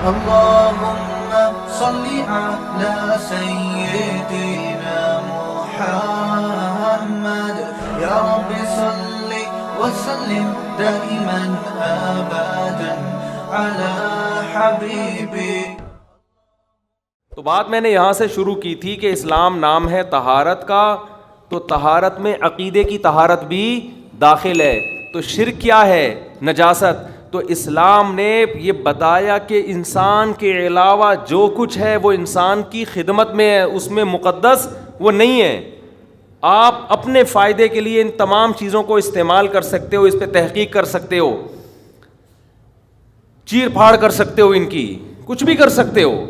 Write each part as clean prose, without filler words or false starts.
اللهم صل على سيدنا محمد يا رب صل وسلم دائما ابدا على حبيبي. تو بات میں نے یہاں سے شروع کی تھی کہ اسلام نام ہے طہارت کا، تو طہارت میں عقیدے کی طہارت بھی داخل ہے. تو شرک کیا ہے؟ نجاست. تو اسلام نے یہ بتایا کہ انسان کے علاوہ جو کچھ ہے وہ انسان کی خدمت میں ہے، اس میں مقدس وہ نہیں ہے. آپ اپنے فائدے کے لیے ان تمام چیزوں کو استعمال کر سکتے ہو، اس پہ تحقیق کر سکتے ہو، چیر پھاڑ کر سکتے ہو، ان کی کچھ بھی کر سکتے ہو.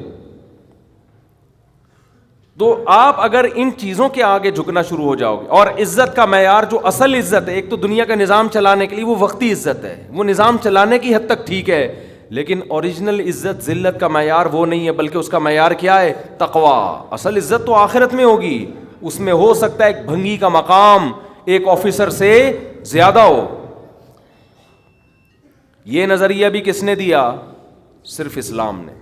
تو آپ اگر ان چیزوں کے آگے جھکنا شروع ہو جاؤ گے، اور عزت کا معیار جو اصل عزت ہے، ایک تو دنیا کا نظام چلانے کے لیے وہ وقتی عزت ہے، وہ نظام چلانے کی حد تک ٹھیک ہے، لیکن اوریجنل عزت ذلت کا معیار وہ نہیں ہے، بلکہ اس کا معیار کیا ہے؟ تقوی. اصل عزت تو آخرت میں ہوگی، اس میں ہو سکتا ہے ایک بھنگی کا مقام ایک آفیسر سے زیادہ ہو. یہ نظریہ بھی کس نے دیا؟ صرف اسلام نے.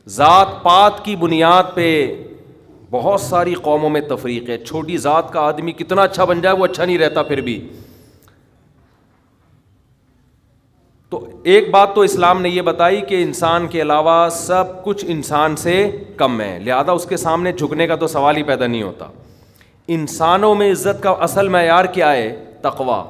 ذات پات کی بنیاد پہ بہت ساری قوموں میں تفریق ہے. چھوٹی ذات کا آدمی کتنا اچھا بن جائے وہ اچھا نہیں رہتا پھر بھی. تو ایک بات تو اسلام نے یہ بتائی کہ انسان کے علاوہ سب کچھ انسان سے کم ہے، لہذا اس کے سامنے جھکنے کا تو سوال ہی پیدا نہیں ہوتا. انسانوں میں عزت کا اصل معیار کیا ہے؟ تقوی.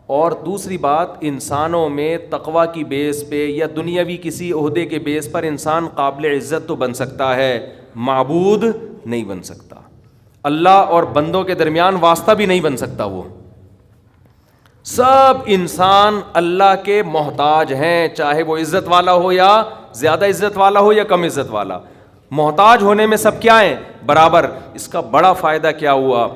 اور دوسری بات، انسانوں میں تقوی کی بیس پہ یا دنیاوی کسی عہدے کے بیس پر انسان قابل عزت تو بن سکتا ہے، معبود نہیں بن سکتا. اللہ اور بندوں کے درمیان واسطہ بھی نہیں بن سکتا. وہ سب انسان اللہ کے محتاج ہیں، چاہے وہ عزت والا ہو یا زیادہ عزت والا ہو یا کم عزت والا. محتاج ہونے میں سب کیا ہیں؟ برابر. اس کا بڑا فائدہ کیا ہوا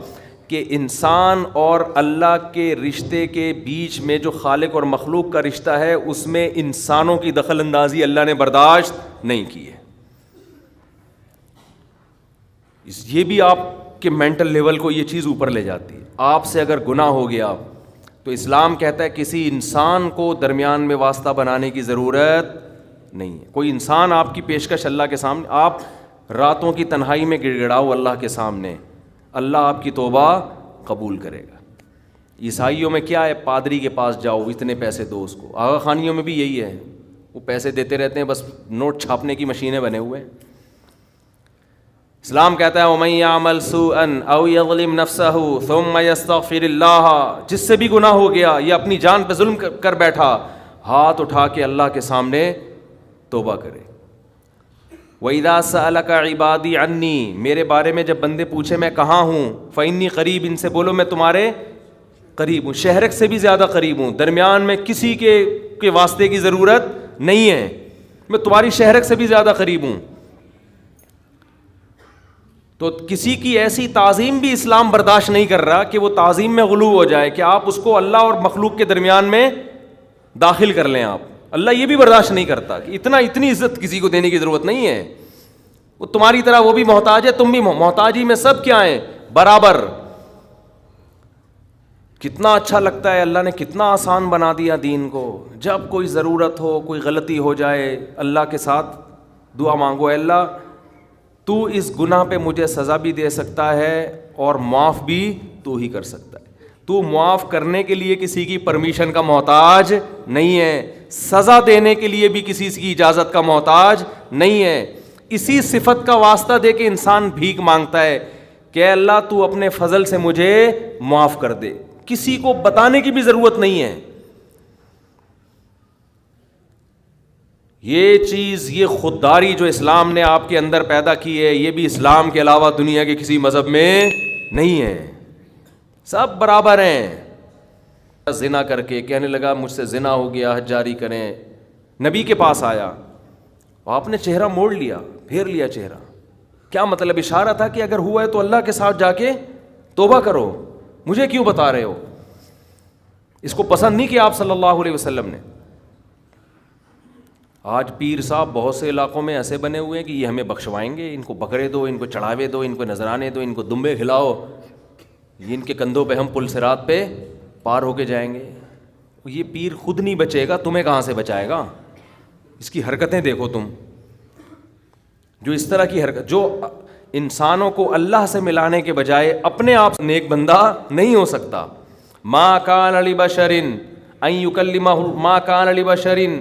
کہ انسان اور اللہ کے رشتے کے بیچ میں جو خالق اور مخلوق کا رشتہ ہے، اس میں انسانوں کی دخل اندازی اللہ نے برداشت نہیں کی ہے. یہ بھی آپ کے مینٹل لیول کو یہ چیز اوپر لے جاتی ہے. آپ سے اگر گناہ ہو گیا تو اسلام کہتا ہے کسی انسان کو درمیان میں واسطہ بنانے کی ضرورت نہیں ہے. کوئی انسان آپ کی پیشکش اللہ کے سامنے، آپ راتوں کی تنہائی میں گڑ گڑاؤ اللہ کے سامنے، اللہ آپ کی توبہ قبول کرے گا. عیسائیوں میں کیا ہے؟ پادری کے پاس جاؤ، اتنے پیسے دو اس کو. آغا خانیوں میں بھی یہی ہے، وہ پیسے دیتے رہتے ہیں، بس نوٹ چھاپنے کی مشینیں بنے ہوئے ہیں. اسلام کہتا ہے وَمَن يَعْمَلْ سُوءًا أَوْ يَظْلِمْ نَفْسَهُ ثُمَّ يَسْتَغْفِرِ اللَّهَ. جس سے بھی گناہ ہو گیا یا اپنی جان پہ ظلم کر بیٹھا، ہاتھ اٹھا کے اللہ کے سامنے توبہ کرے. وَإِذَا سَأَلَكَ عِبَادِي عَنِّي، میرے بارے میں جب بندے پوچھے میں کہاں ہوں، فَإِنِّي قریب، ان سے بولو میں تمہارے قریب ہوں. شہرک سے بھی زیادہ قریب ہوں، درمیان میں کسی کے واسطے کی ضرورت نہیں ہے، میں تمہاری شہرک سے بھی زیادہ قریب ہوں. تو کسی کی ایسی تعظیم بھی اسلام برداشت نہیں کر رہا کہ وہ تعظیم میں غلو ہو جائے، کہ آپ اس کو اللہ اور مخلوق کے درمیان میں داخل کر لیں. آپ اللہ یہ بھی برداشت نہیں کرتا کہ اتنی عزت کسی کو دینے کی ضرورت نہیں ہے. وہ تمہاری طرح وہ بھی محتاج ہے، تم بھی محتاجی میں سب کیا ہیں؟ برابر. کتنا اچھا لگتا ہے، اللہ نے کتنا آسان بنا دیا دین کو. جب کوئی ضرورت ہو، کوئی غلطی ہو جائے، اللہ کے ساتھ دعا مانگو، اے اللہ تو اس گناہ پہ مجھے سزا بھی دے سکتا ہے اور معاف بھی تو ہی کر سکتا ہے. تو معاف کرنے کے لیے کسی کی پرمیشن کا محتاج نہیں ہے، سزا دینے کے لیے بھی کسی کی اجازت کا محتاج نہیں ہے. اسی صفت کا واسطہ دے کے انسان بھیک مانگتا ہے کہ اے اللہ تو اپنے فضل سے مجھے معاف کر دے. کسی کو بتانے کی بھی ضرورت نہیں ہے. یہ چیز، یہ خودداری جو اسلام نے آپ کے اندر پیدا کی ہے، یہ بھی اسلام کے علاوہ دنیا کے کسی مذہب میں نہیں ہے. سب برابر ہیں. زنا کر کے کہنے لگا مجھ سے زنا ہو گیا، حج جاری کریں. نبی کے پاس آیا، آپ نے چہرہ موڑ لیا، پھیر لیا چہرہ. کیا مطلب؟ اشارہ تھا کہ اگر ہوا ہے تو اللہ کے ساتھ جا کے توبہ کرو، مجھے کیوں بتا رہے ہو؟ اس کو پسند نہیں کیا آپ صلی اللہ علیہ وسلم نے. آج پیر صاحب بہت سے علاقوں میں ایسے بنے ہوئے ہیں کہ یہ ہمیں بخشوائیں گے، ان کو بکرے دو، ان کو چڑھاوے دو، ان کو نذرانے دو، ان کو دمبے کھلاؤ، یہ ان کے کندھوں پہ ہم پل صراط پہ پار ہو کے جائیں گے. یہ پیر خود نہیں بچے گا، تمہیں کہاں سے بچائے گا؟ اس کی حرکتیں دیکھو تم, جو اس طرح کی حرکت, جو انسانوں کو اللہ سے ملانے کے بجائے اپنے آپ نیک بندہ نہیں ہو سکتا. ما کان لبشر ان یکلمہ, ما کان لبشر ان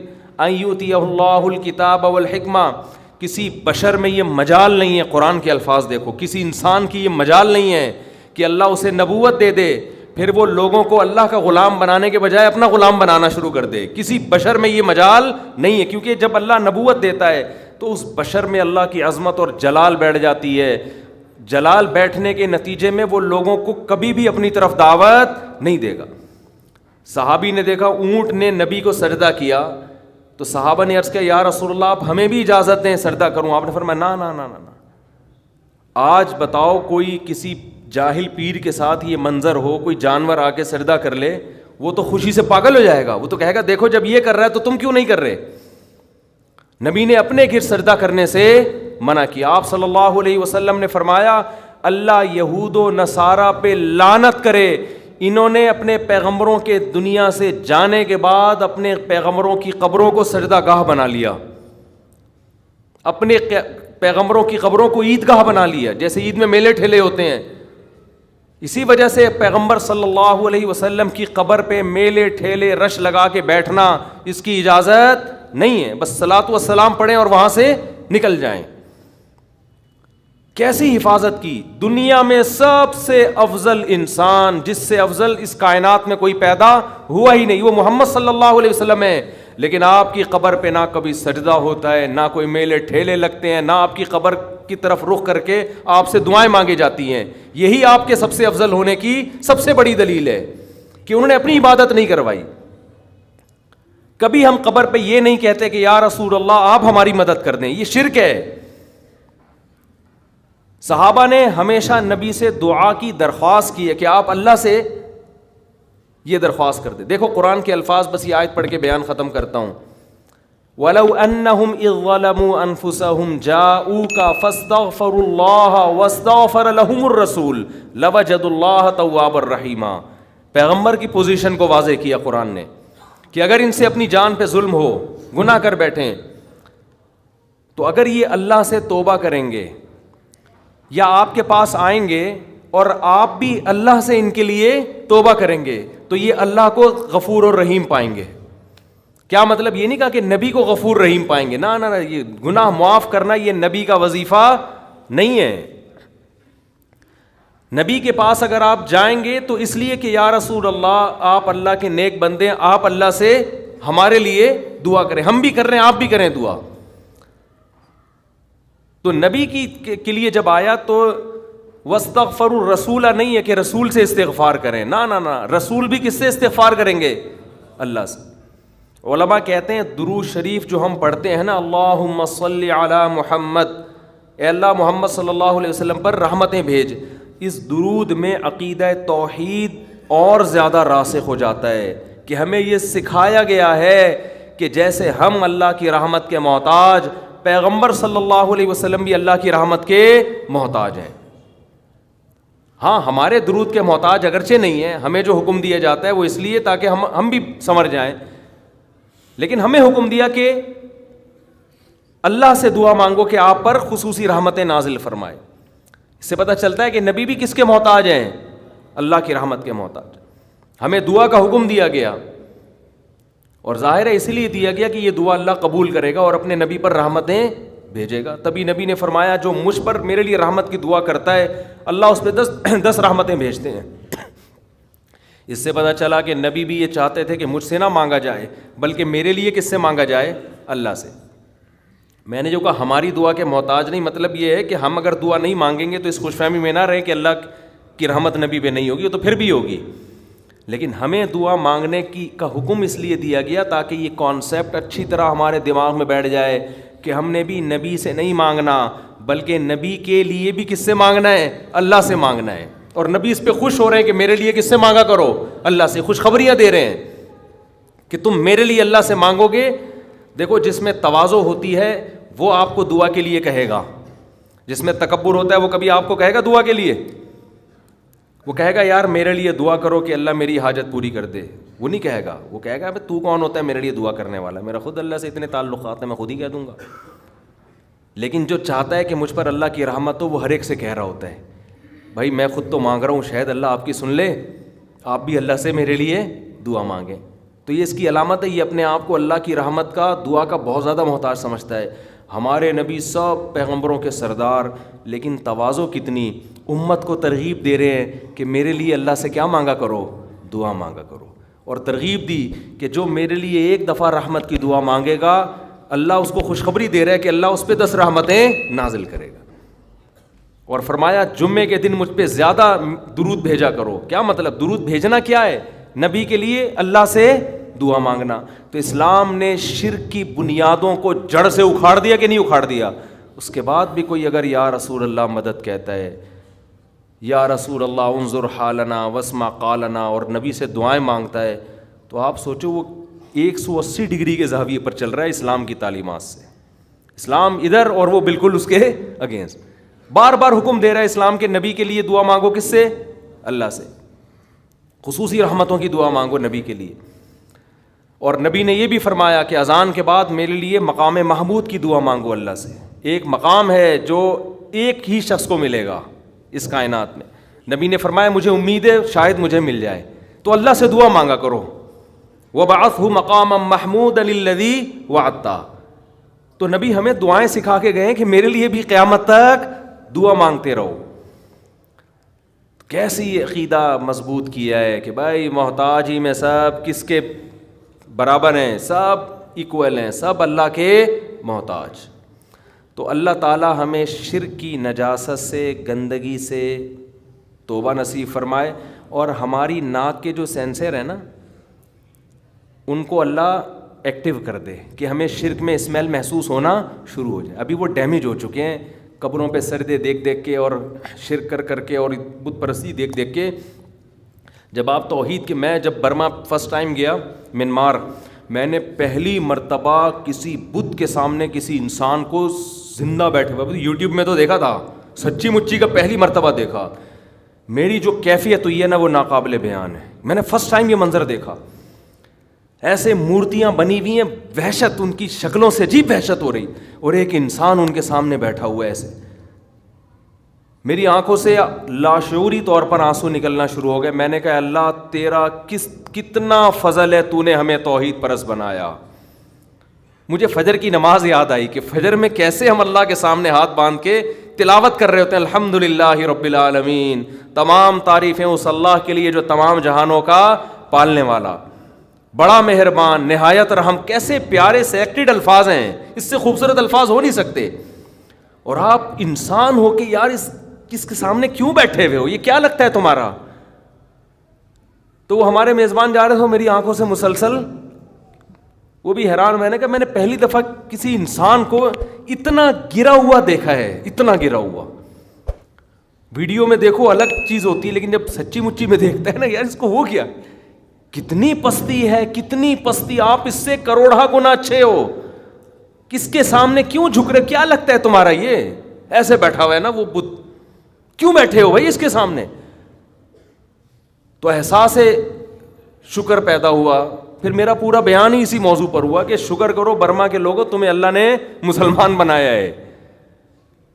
یؤتیہ اللہ الکتاب والحکمہ, کسی بشر میں یہ مجال نہیں ہے, قرآن کے الفاظ دیکھو, کسی انسان کی یہ مجال نہیں ہے کہ اللہ اسے نبوت دے دے پھر وہ لوگوں کو اللہ کا غلام بنانے کے بجائے اپنا غلام بنانا شروع کر دے. کسی بشر میں یہ مجال نہیں ہے, کیونکہ جب اللہ نبوت دیتا ہے تو اس بشر میں اللہ کی عظمت اور جلال بیٹھ جاتی ہے. جلال بیٹھنے کے نتیجے میں وہ لوگوں کو کبھی بھی اپنی طرف دعوت نہیں دے گا. صحابی نے دیکھا اونٹ نے نبی کو سجدہ کیا تو صحابہ نے عرض کیا یا رسول اللہ آپ ہمیں بھی اجازت دیں سجدہ کروں. آپ نے فرمایا نا نا نا نا. آج بتاؤ کوئی کسی جاہل پیر کے ساتھ یہ منظر ہو, کوئی جانور آ کے سجدہ کر لے, وہ تو خوشی سے پاگل ہو جائے گا. وہ تو کہے گا دیکھو جب یہ کر رہا ہے تو تم کیوں نہیں کر رہے. نبی نے اپنے گھر سجدہ کرنے سے منع کیا. آپ صلی اللہ علیہ وسلم نے فرمایا اللہ یہود و نصارہ پہ لعنت کرے, انہوں نے اپنے پیغمبروں کے دنیا سے جانے کے بعد اپنے پیغمبروں کی قبروں کو سجدہ گاہ بنا لیا, اپنے پیغمبروں کی قبروں کو عیدگاہ بنا لیا, جیسے عید میں میلے ٹھیلے ہوتے ہیں. اسی وجہ سے پیغمبر صلی اللہ علیہ وسلم کی قبر پہ میلے ٹھیلے رش لگا کے بیٹھنا اس کی اجازت نہیں ہے. بس صلاۃ و سلام پڑھیں اور وہاں سے نکل جائیں. کیسی حفاظت کی. دنیا میں سب سے افضل انسان, جس سے افضل اس کائنات میں کوئی پیدا ہوا ہی نہیں, وہ محمد صلی اللہ علیہ وسلم ہے. لیکن آپ کی قبر پہ نہ کبھی سجدہ ہوتا ہے, نہ کوئی میلے ٹھیلے لگتے ہیں, نہ آپ کی قبر کی طرف رخ کر کے آپ سے دعائیں مانگی جاتی ہیں. یہی آپ کے سب سے افضل ہونے کی سب سے بڑی دلیل ہے کہ انہوں نے اپنی عبادت نہیں کروائی. کبھی ہم قبر پہ یہ نہیں کہتے کہ یا رسول اللہ آپ ہماری مدد کر دیں, یہ شرک ہے. صحابہ نے ہمیشہ نبی سے دعا کی درخواست کی ہے کہ آپ اللہ سے یہ درخواست کر دیں. دیکھو قرآن کے الفاظ, بس یہ آیت پڑھ کے بیان ختم کرتا ہوں. وَلَوْ أَنَّهُمْ إِذْ ظَلَمُوا أَنفُسَهُمْ جَاءُوكَ فَاسْتَغْفَرُوا اللَّهَ وَاسْتَغْفَرَ لَهُمُ الرَّسُولُ لَوَجَدُوا اللَّهَ تَوَّابًا رَحِيمًا. پیغمبر کی پوزیشن کو واضح کیا قرآن نے کہ اگر ان سے اپنی جان پہ ظلم ہو, گناہ کر بیٹھیں, تو اگر یہ اللہ سے توبہ کریں گے یا آپ کے پاس آئیں گے اور آپ بھی اللہ سے ان کے لیے توبہ کریں گے تو یہ اللہ کو غفور اور رحیم پائیں گے. کیا مطلب؟ یہ نہیں کہا کہ نبی کو غفور رحیم پائیں گے, نہ نہ, یہ گناہ معاف کرنا یہ نبی کا وظیفہ نہیں ہے. نبی کے پاس اگر آپ جائیں گے تو اس لیے کہ یا رسول اللہ آپ اللہ کے نیک بندے, آپ اللہ سے ہمارے لیے دعا کریں. ہم بھی کر رہے ہیں, آپ بھی کریں دعا. تو نبی کے لیے جب آیا تو وَاسْتَغْفَرُوا الرَّسُولَ نہیں ہے کہ رسول سے استغفار کریں, نہ نہ نہ, رسول بھی کس سے استغفار کریں گے؟ اللہ سے. علماء کہتے ہیں درود شریف جو ہم پڑھتے ہیں نا, اللہم صلی علی محمد, اے اللہ محمد صلی اللہ علیہ وسلم پر رحمتیں بھیج, اس درود میں عقیدہ توحید اور زیادہ راسخ ہو جاتا ہے کہ ہمیں یہ سکھایا گیا ہے کہ جیسے ہم اللہ کی رحمت کے محتاج, پیغمبر صلی اللہ علیہ وسلم بھی اللہ کی رحمت کے محتاج ہیں. ہاں ہمارے درود کے محتاج اگرچہ نہیں ہیں, ہمیں جو حکم دیا جاتا ہے وہ اس لیے تاکہ ہم بھی سمجھ جائیں, لیکن ہمیں حکم دیا کہ اللہ سے دعا مانگو کہ آپ پر خصوصی رحمتیں نازل فرمائے. اس سے پتہ چلتا ہے کہ نبی بھی کس کے محتاج ہیں؟ اللہ کی رحمت کے محتاج. ہمیں دعا کا حکم دیا گیا اور ظاہر ہے اس لیے دیا گیا کہ یہ دعا اللہ قبول کرے گا اور اپنے نبی پر رحمتیں بھیجے گا. تبھی نبی نے فرمایا جو مجھ پر میرے لیے رحمت کی دعا کرتا ہے اللہ اس پہ 10 رحمتیں بھیجتے ہیں. اس سے پتہ چلا کہ نبی بھی یہ چاہتے تھے کہ مجھ سے نہ مانگا جائے بلکہ میرے لیے کس سے مانگا جائے؟ اللہ سے. میں نے جو کہا ہماری دعا کے محتاج نہیں, مطلب یہ ہے کہ ہم اگر دعا نہیں مانگیں گے تو اس خوش فہمی میں نہ رہے کہ اللہ کی رحمت نبی پہ نہیں ہوگی, تو پھر بھی ہوگی. لیکن ہمیں دعا مانگنے کا حکم اس لیے دیا گیا تاکہ یہ کانسیپٹ اچھی طرح ہمارے دماغ میں بیٹھ جائے کہ ہم نے بھی نبی سے نہیں مانگنا بلکہ نبی کے لیے بھی کس سے مانگنا ہے؟ اللہ سے مانگنا ہے. اور نبی اس پہ خوش ہو رہے ہیں کہ میرے لیے کس سے مانگا کرو؟ اللہ سے. خوشخبریاں دے رہے ہیں کہ تم میرے لیے اللہ سے مانگو گے. دیکھو جس میں تواضع ہوتی ہے وہ آپ کو دعا کے لیے کہے گا, جس میں تکبر ہوتا ہے وہ کبھی آپ کو کہے گا دعا کے لیے؟ وہ کہے گا یار میرے لیے دعا کرو کہ اللہ میری حاجت پوری کر دے، وہ نہیں کہے گا، وہ کہے گا ابے تو کون ہوتا ہے میرے لیے دعا کرنے والا، میرا خود اللہ سے اتنے تعلقات ہیں، میں خود ہی کہہ دوں گا۔ لیکن جو چاہتا ہے کہ مجھ پر اللہ کی رحمت ہو، وہ ہر ایک سے کہہ رہا ہوتا ہے بھائی میں خود تو مانگ رہا ہوں، شاید اللہ آپ کی سن لے، آپ بھی اللہ سے میرے لیے دعا مانگیں۔ تو یہ اس کی علامت ہے، یہ اپنے آپ کو اللہ کی رحمت کا، دعا کا بہت زیادہ محتاج سمجھتا ہے۔ ہمارے نبی سب پیغمبروں کے سردار، لیکن تواضع کتنی، امت کو ترغیب دے رہے ہیں کہ میرے لیے اللہ سے کیا مانگا کرو، دعا مانگا کرو، اور ترغیب دی کہ جو میرے لیے ایک دفعہ رحمت کی دعا مانگے گا، اللہ اس کو خوشخبری دے رہا ہے کہ اللہ اس پہ 10 رحمتیں نازل کرے گا۔ اور فرمایا جمعے کے دن مجھ پہ زیادہ درود بھیجا کرو۔ کیا مطلب؟ درود بھیجنا کیا ہے؟ نبی کے لیے اللہ سے دعا مانگنا۔ تو اسلام نے شرک کی بنیادوں کو جڑ سے اکھاڑ دیا کہ نہیں اکھاڑ دیا؟ اس کے بعد بھی کوئی اگر یا رسول اللہ مدد کہتا ہے، یا رسول اللہ انظر حالنا واسمع قالنا، اور نبی سے دعائیں مانگتا ہے، تو آپ سوچو وہ 180 ڈگری کے زاویے پر چل رہا ہے اسلام کی تعلیمات سے۔ اسلام ادھر اور وہ بالکل اس کے اگینسٹ، بار بار حکم دے رہا ہے اسلام کے نبی کے لیے دعا مانگو، کس سے؟ اللہ سے۔ خصوصی رحمتوں کی دعا مانگو نبی کے لیے۔ اور نبی نے یہ بھی فرمایا کہ اذان کے بعد میرے لیے مقام محمود کی دعا مانگو اللہ سے۔ ایک مقام ہے جو ایک ہی شخص کو ملے گا اس کائنات میں۔ نبی نے فرمایا مجھے امید ہے شاید مجھے مل جائے، تو اللہ سے دعا مانگا کرو۔ وَبَعَثْهُ مَقَامًا مَحْمُودًا الَّذِي وَعَدتَّهُ۔ تو نبی ہمیں دعائیں سکھا کے گئے کہ میرے لیے بھی قیامت تک دعا مانگتے رہو۔ کیسی عقیدہ مضبوط کیا ہے کہ بھائی محتاج ہی میں سب کس کے برابر ہیں، سب ایکول ہیں، سب اللہ کے محتاج۔ تو اللہ تعالی ہمیں شرک کی نجاست سے، گندگی سے توبہ نصیب فرمائے، اور ہماری ناک کے جو سینسر ہیں نا ان کو اللہ ایکٹیو کر دے کہ ہمیں شرک میں اسمیل محسوس ہونا شروع ہو جائے۔ ابھی وہ ڈیمیج ہو چکے ہیں قبروں پہ سردے دیکھ دیکھ کے، اور شرک کر کر کے، اور بت پرستی دیکھ دیکھ کے۔ جب آپ توحید کے، میں جب برما فرسٹ ٹائم گیا منمار، میں نے پہلی مرتبہ کسی بت کے سامنے کسی انسان کو زندہ بیٹھے ہوئے، یوٹیوب میں تو دیکھا تھا، سچی مچی کا پہلی مرتبہ دیکھا۔ میری جو کیفیت ہوئی ہے نا وہ ناقابل بیان ہے۔ میں نے فرسٹ ٹائم یہ منظر دیکھا، ایسے مورتیاں بنی ہوئی ہیں، وحشت ان کی شکلوں سے عجیب وحشت ہو رہی، اور ایک انسان ان کے سامنے بیٹھا ہوا ہے ایسے۔ میری آنکھوں سے لاشعوری طور پر آنسو نکلنا شروع ہو گئے۔ میں نے کہا اللہ تیرا کتنا فضل ہے، تو نے ہمیں توحید پرست بنایا۔ مجھے فجر کی نماز یاد آئی کہ فجر میں کیسے ہم اللہ کے سامنے ہاتھ باندھ کے تلاوت کر رہے ہوتے ہیں، الحمدللہ رب العالمین، تمام تعریفیں اس اللہ کے لیے جو تمام جہانوں کا پالنے والا، بڑا مہربان، نہایت رحم۔ کیسے پیارے سلیکٹڈ الفاظ ہیں، اس سے خوبصورت الفاظ ہو نہیں سکتے۔ اور آپ انسان ہو کے یار اس کے سامنے کیوں بیٹھے ہوئے ہو، یہ کیا لگتا ہے تمہارا؟ تو وہ ہمارے میزبان جا رہے تھے، میری آنکھوں سے مسلسل، وہ بھی حیران۔ میں نے کہا میں نے پہلی دفعہ کسی انسان کو اتنا گرا ہوا دیکھا ہے، اتنا گرا ہوا۔ ویڈیو میں دیکھو الگ چیز ہوتی ہے، لیکن جب سچی مچی میں دیکھتا ہے نا یار اس کو ہو گیا، کتنی پستی ہے، کتنی پستی، آپ اس سے کروڑا گنا اچھے ہو، کس کے سامنے کیوں جھک رہے؟ کیا لگتا ہے تمہارا یہ ایسے بیٹھا ہوا ہے نا وہ بت، کیوں بیٹھے ہو بھائی اس کے سامنے؟ تو احساس شکر پیدا ہوا۔ پھر میرا پورا بیان ہی اسی موضوع پر ہوا کہ شکر کرو برما کے لوگوں، تمہیں اللہ نے مسلمان بنایا ہے۔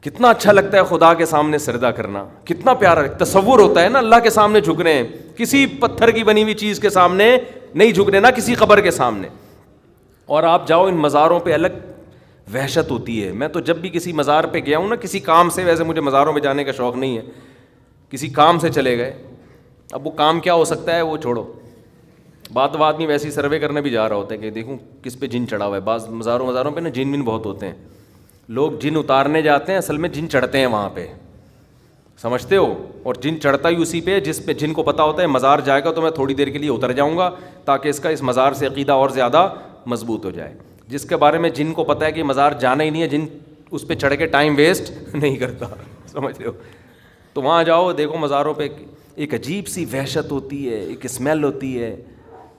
کتنا اچھا لگتا ہے خدا کے سامنے سجدہ کرنا، کتنا پیارا تصور ہوتا ہے نا، اللہ کے سامنے جھک رہے ہیں، کسی پتھر کی بنی ہوئی چیز کے سامنے نہیں جھک رہے، نہ کسی قبر کے سامنے۔ اور آپ جاؤ ان مزاروں پہ، الگ وحشت ہوتی ہے۔ میں تو جب بھی کسی مزار پہ گیا ہوں نا کسی کام سے، ویسے مجھے مزاروں پہ جانے کا شوق نہیں ہے، کسی کام سے چلے گئے، اب وہ کام کیا ہو سکتا ہے وہ چھوڑو، بات آدمی ویسے ہی سروے کرنے بھی جا رہا ہوتا ہے کہ دیکھوں کس پہ جن چڑھا ہوا ہے۔ بعض مزاروں پہ نا جن بہت ہوتے ہیں، لوگ جن اتارنے جاتے ہیں، اصل میں جن چڑھتے ہیں وہاں پہ، سمجھتے ہو؟ اور جن چڑھتا ہی اسی پہ جس پہ جن کو پتہ ہوتا ہے مزار جائے گا تو میں تھوڑی دیر کے لیے اتر جاؤں گا تاکہ اس مزار سے عقیدہ اور زیادہ مضبوط ہو جائے۔ جس کے بارے میں جن کو پتہ ہے کہ مزار جانا ہی نہیں ہے، جن اس پہ چڑھ کے ٹائم ویسٹ نہیں کرتا، سمجھ رہے ہو؟ تو وہاں جاؤ، دیکھو مزاروں پہ ایک عجیب سی وحشت ہوتی ہے، ایک اسمیل ہوتی ہے۔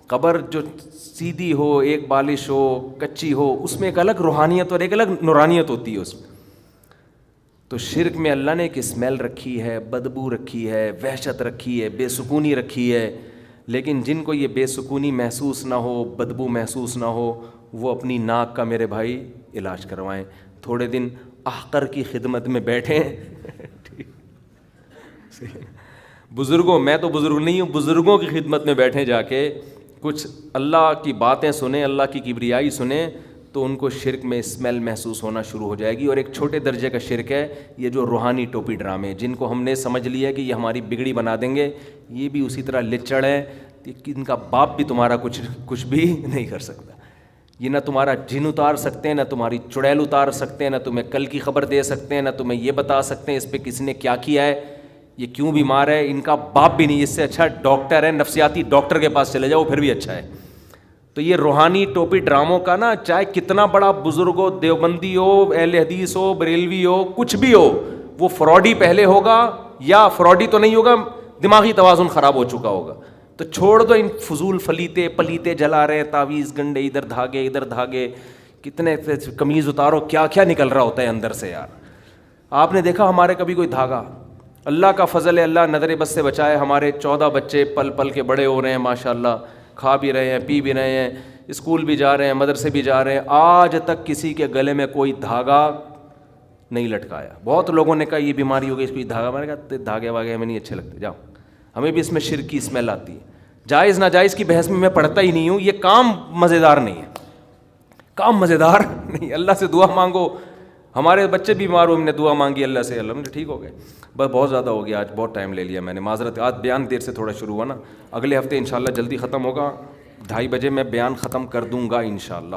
قبر جو سیدھی ہو، ایک بالش ہو، کچی ہو، اس میں ایک الگ روحانیت اور ایک الگ نورانیت ہوتی ہے اس میں۔ تو شرک میں اللہ نے ایک اسمیل رکھی ہے, بدبو رکھی ہے, وحشت رکھی ہے, بے سکونی رکھی ہے. لیکن جن کو یہ بے سکونی محسوس نہ ہو, بدبو محسوس نہ ہو, وہ اپنی ناک کا میرے بھائی علاج کروائیں. تھوڑے دن احقر کی خدمت میں بیٹھیں. بزرگوں, میں تو بزرگ نہیں ہوں, بزرگوں کی خدمت میں بیٹھیں جا کے, کچھ اللہ کی باتیں سنیں, اللہ کی کبریائی سنیں, تو ان کو شرک میں اسمیل محسوس ہونا شروع ہو جائے گی. اور ایک چھوٹے درجے کا شرک ہے یہ جو روحانی ٹوپی ڈرامے, جن کو ہم نے سمجھ لیا کہ یہ ہماری بگڑی بنا دیں گے. یہ بھی اسی طرح لچڑ ہے کہ ان کا باپ بھی تمہارا کچھ بھی نہیں کر سکتا. یہ نہ تمہارا جن اتار سکتے ہیں, نہ تمہاری چڑیل اتار سکتے ہیں, نہ تمہیں کل کی خبر دے سکتے ہیں, نہ تمہیں یہ بتا سکتے ہیں اس پہ کس نے کیا کیا ہے, یہ کیوں بیمار ہے. ان کا باپ بھی نہیں. اس سے اچھا ڈاکٹر ہے, نفسیاتی ڈاکٹر کے پاس چلے جاؤ, پھر بھی اچھا ہے. تو یہ روحانی ٹوپی ڈراموں کا نا, چاہے کتنا بڑا بزرگ ہو, دیوبندی ہو, اہل حدیث ہو, بریلوی ہو, کچھ بھی ہو, وہ فراڈی پہلے ہوگا, یا فراڈی تو نہیں ہوگا, دماغی توازن خراب ہو چکا ہوگا. تو چھوڑ دو ان فضول پلیتے جلا رہے ہیں, تعویذ گنڈے, ادھر دھاگے, کتنے قمیض اتارو, کیا کیا نکل رہا ہوتا ہے اندر سے یار. آپ نے دیکھا ہمارے کبھی کوئی دھاگا؟ اللہ کا فضل ہے, اللہ نظر بد سے بچائے. ہمارے 14 بچے پل پل کے بڑے ہو رہے ہیں ماشاء اللہ, کھا بھی رہے ہیں, پی بھی رہے ہیں, اسکول بھی جا رہے ہیں, مدرسے بھی جا رہے ہیں. آج تک کسی کے گلے میں کوئی دھاگا نہیں لٹکایا. بہت لوگوں نے کہا یہ بیماری ہو گئی, اس کو دھاگا. میں نے کہا دھاگے واگے ہمیں نہیں اچھے لگتے, جاؤ. ہمیں بھی اس میں شرک کی اسمیل آتی ہے. جائز ناجائز کی بحث میں پڑھتا ہی نہیں ہوں. یہ کام مزیدار نہیں ہے, کام مزیدار نہیں. اللہ سے دعا مانگو. ہمارے بچے بیمار ہوئے, ہم نے دعا مانگی اللہ سے, اللہ نے ٹھیک ہو گئے. بس بہت زیادہ ہو گیا, آج بہت ٹائم لے لیا میں نے, معذرت. آج بیان دیر سے تھوڑا شروع ہوا نا, اگلے ہفتے انشاءاللہ جلدی ختم ہوگا. 2:30 بجے میں بیان ختم کر دوں گا انشاءاللہ.